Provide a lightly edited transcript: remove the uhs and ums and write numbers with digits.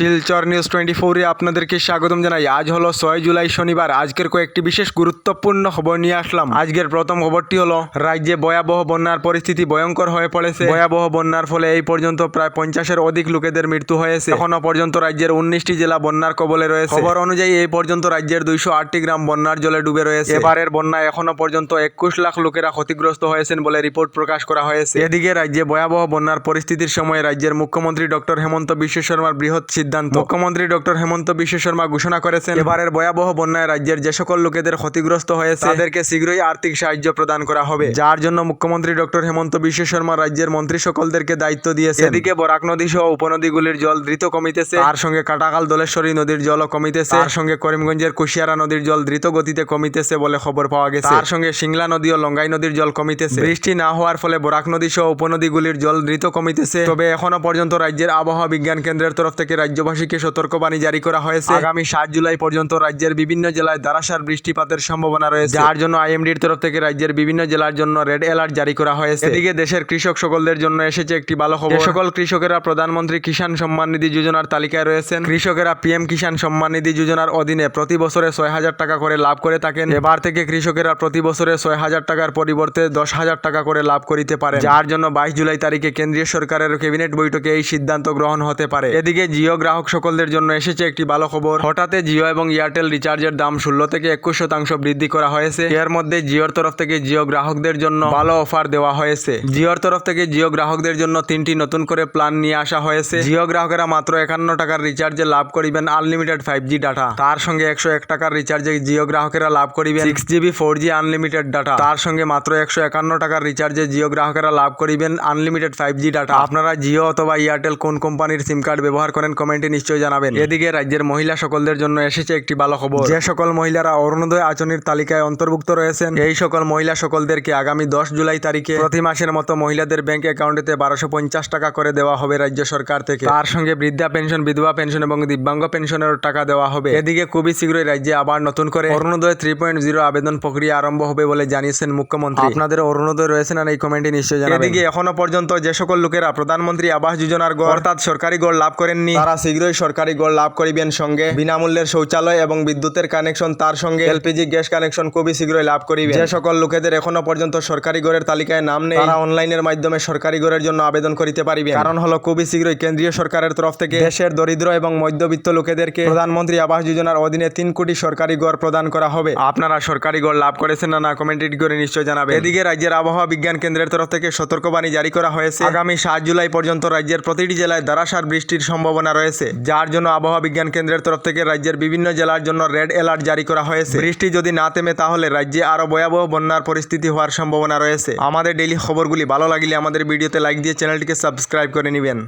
Silchar news 24-এ আপনাদেরকে স্বাগতম জানাই। আজ হলো 6 জুলাই শনিবার। আজকের কয়েকটি বিশেষ গুরুত্বপূর্ণ খবর নিয়ে আসলাম। আজকের প্রথম খবরটি হলো রাজ্যে ভয়াবহ বন্যার পরিস্থিতি ভয়ঙ্কর হয়ে পড়েছে। ভয়াবহ বন্যার ফলে এই পর্যন্ত প্রায় 50-এর অধিক লোকেদের মৃত্যু হয়েছে। এখনো পর্যন্ত রাজ্যের 19টি জেলা বন্যার কবলে রয়েছে। খবর অনুযায়ী এই পর্যন্ত রাজ্যের 208টি গ্রাম বন্যার জলে ডুবে রয়েছে। এবারের বন্যায় এখনো পর্যন্ত 21 লাখ লোকেরা ক্ষতিগ্রস্ত হয়েছেন বলে রিপোর্ট প্রকাশ করা হয়েছে। এদিকে রাজ্যে ভয়াবহ বন্যার পরিস্থিতির সময় রাজ্যের মুখ্যমন্ত্রী ডক্টর হেমন্ত বিশ্ব শর্মার বৃহৎ সিদ্ধান্ত। মুখ্যমন্ত্রী ডক্টর হেমন্ত বিশ্ব শর্মা ঘোষণা করেছেন, এবারের ভয়াবহ বন্যায় রাজ্যের যে সকল লোকেদের ক্ষতিগ্রস্ত হয়েছে তাদেরকে শীঘ্রই আর্থিক সাহায্য প্রদান করা হবে, যার জন্য মুখ্যমন্ত্রী ডক্টর হেমন্ত বিশ্ব শর্মা রাজ্যের মন্ত্রী সকলদেরকে দায়িত্ব দিয়েছে। এদিকে বরাক নদী সহ উপনদীগুলির জল দ্রুত কমিতেছে, তার সঙ্গে কাটাখাল দলেশ্বরী নদীর জলও কমিতেছে, তার সঙ্গে করিমগঞ্জের কুশিয়ারা নদীর জল দ্রুত গতিতে কমিতেছে বলে খবর পাওয়া গেছে। তার সঙ্গে সিংলা নদী ও লঙ্গাই নদীর জল কমিতেছে। বৃষ্টি না হওয়ার ফলে বরাক নদী সহ উপনদীগুলির জল দ্রুত কমিতেছে। তবে এখনো পর্যন্ত রাজ্যের আবহাওয়া বিজ্ঞান কেন্দ্রের তরফ থেকে রাজ্যবাসীকে সতর্কবাণী জারি করা হয়েছে। আগামী 7 জুলাই পর্যন্ত রাজ্যের বিভিন্ন জেলায় ধারাসার বৃষ্টিপাতের সম্ভাবনা রয়েছে, যার জন্য আইএমডির তরফ থেকে রাজ্যের বিভিন্ন জেলার জন্য রেড অ্যালার্ট জারি করা হয়েছে। এদিকে দেশের কৃষক সকলদের জন্য এসেছে একটি ভালো খবর। যে সকল কৃষকেরা প্রধানমন্ত্রী কিষাণ সম্মান নিধি যোজনার তালিকায় রয়েছেন, কৃষকেরা পিএম কিষাণ সম্মান নিধি যোজনার অধীনে প্রতি বছরে 6,000 টাকা করে লাভ করে থাকেন। এবার থেকে কৃষকেরা প্রতি বছরে 6,000 টাকার পরিবর্তে 10,000 টাকা করে লাভ করিতে পারে, যার জন্য 22 জুলাই তারিখে কেন্দ্রীয় সরকারের ক্যাবিনেট বৈঠকে এই সিদ্ধান্ত গ্রহণ হতে পারে। এদিকে জিও গ্রাহক সকলদের জন্য এসেছে একটি ভালো খবর। হঠাৎ জিও এবং এয়ারটেল রিচার্জের দাম 16 থেকে 21% বৃদ্ধি করা হয়েছে। এর মধ্যে জিওর তরফ থেকে জিও গ্রাহকদের জন্য ভালো অফার দেওয়া হয়েছে। জিওর তরফ থেকে জিও গ্রাহকদের জন্য 3টি নতুন করে প্ল্যান নিয়ে আসা হয়েছে। জিও গ্রাহকেরা মাত্র 51 টাকার রিচার্জে লাভ করিবেন আনলিমিটেড 5G ডাটা। তার সঙ্গে 101 টাকার রিচার্জে জিও গ্রাহকেরা লাভ করিবেন 6GB 4G আনলিমিটেড ডাটা। তার সঙ্গে মাত্র 151 টাকার রিচার্জে জিও গ্রাহকেরা লাভ করিবেন আনলিমিটেড 5G ডাটা। আপনারা জিও অথবা এয়ারটেল কোন কোম্পানির সিম কার্ড ব্যবহার করেন কমেন্টে নিশ্চয়ই জানাবেন। এদিকে রাজ্যের মহিলা সকলদের জন্য এসেছে একটি ভালো খবর। যে সকল মহিলারা অরুণোদয় আঁচনির তালিকায় অন্তর্ভুক্ত রয়েছেন, এই সকল মহিলা সকলদেরকে আগামী 10 জুলাই তারিখে প্রতি মাসের মতো মহিলাদের ব্যাংক অ্যাকাউন্টে 1250 টাকা করে দেওয়া হবে রাজ্য সরকার থেকে। তার সঙ্গে বৃদ্ধা পেনশন, বিধবা পেনশন এবং দিব্যাঙ্গ পেনশনের টাকা দেওয়া হবে। এদিকে খুবই শীঘ্রই রাজ্যে আবার নতুন করে অরুণোদয় 3.0 আবেদন প্রক্রিয়া আরম্ভ হবে বলে জানিয়েছেন মুখ্যমন্ত্রী। আপনাদের অরুণোদয় রয়েছে না এই কমেন্টে নিশ্চয়ই জানাবেন। এদিকে এখনো পর্যন্ত যে সকল লোকেরা প্রধানমন্ত্রী আবাস যোজনার ঘর অর্থাৎ সরকারি ঘর লাভ করেননি, তারা শীঘ্রই সরকারি ঘর লাভ করিবেন। সঙ্গে বিনামূল্যের শৌচালয় এবং বিদ্যুতের কানেকশন, তার সঙ্গে এলপিজি গ্যাস কানেকশন খুবই শীঘ্রই লাভ করিবেন। যে সকল লোকেদের এখনো পর্যন্ত সরকারি ঘরের তালিকায় নাম নেই, তারা অনলাইনের মাধ্যমে সরকারি ঘরের জন্য আবেদন করিতে পারিবেন। কারণ হলো খুবই শীঘ্রই কেন্দ্রীয় সরকারের তরফ থেকে দেশের দরিদ্র এবং মধ্যবিত্ত লোকেদেরকে প্রধানমন্ত্রী আবাস যোজনার অধীনে 3 কোটি সরকারি ঘর প্রদান করা হবে। আপনারা সরকারি ঘর লাভ করেছেন না কমেন্ট করে নিশ্চয় জানাবেন। এদিকে রাজ্যের আবহাওয়া বিজ্ঞান কেন্দ্রের তরফ থেকে সতর্কবাণী জারি করা হয়েছে। আগামী 7 জুলাই পর্যন্ত রাজ্যের প্রতিটি জেলায় ধারাসার বৃষ্টির সম্ভাবনা রয়েছে, যার জন্য আবহাওয়া বিজ্ঞান কেন্দ্রের তরফ থেকে রাজ্যের বিভিন্ন জেলার জন্য রেড অ্যালার্ট জারি করা হয়েছে। বৃষ্টি যদি না থেমে তাহলে রাজ্যে আরো ভয়াবহ বন্যার পরিস্থিতি হওয়ার সম্ভাবনা রয়েছে। আমাদের ডেইলি খবরগুলি ভালো লাগলে আমাদের ভিডিওতে লাইক দিয়ে চ্যানেলটিকে সাবস্ক্রাইব করে নেবেন।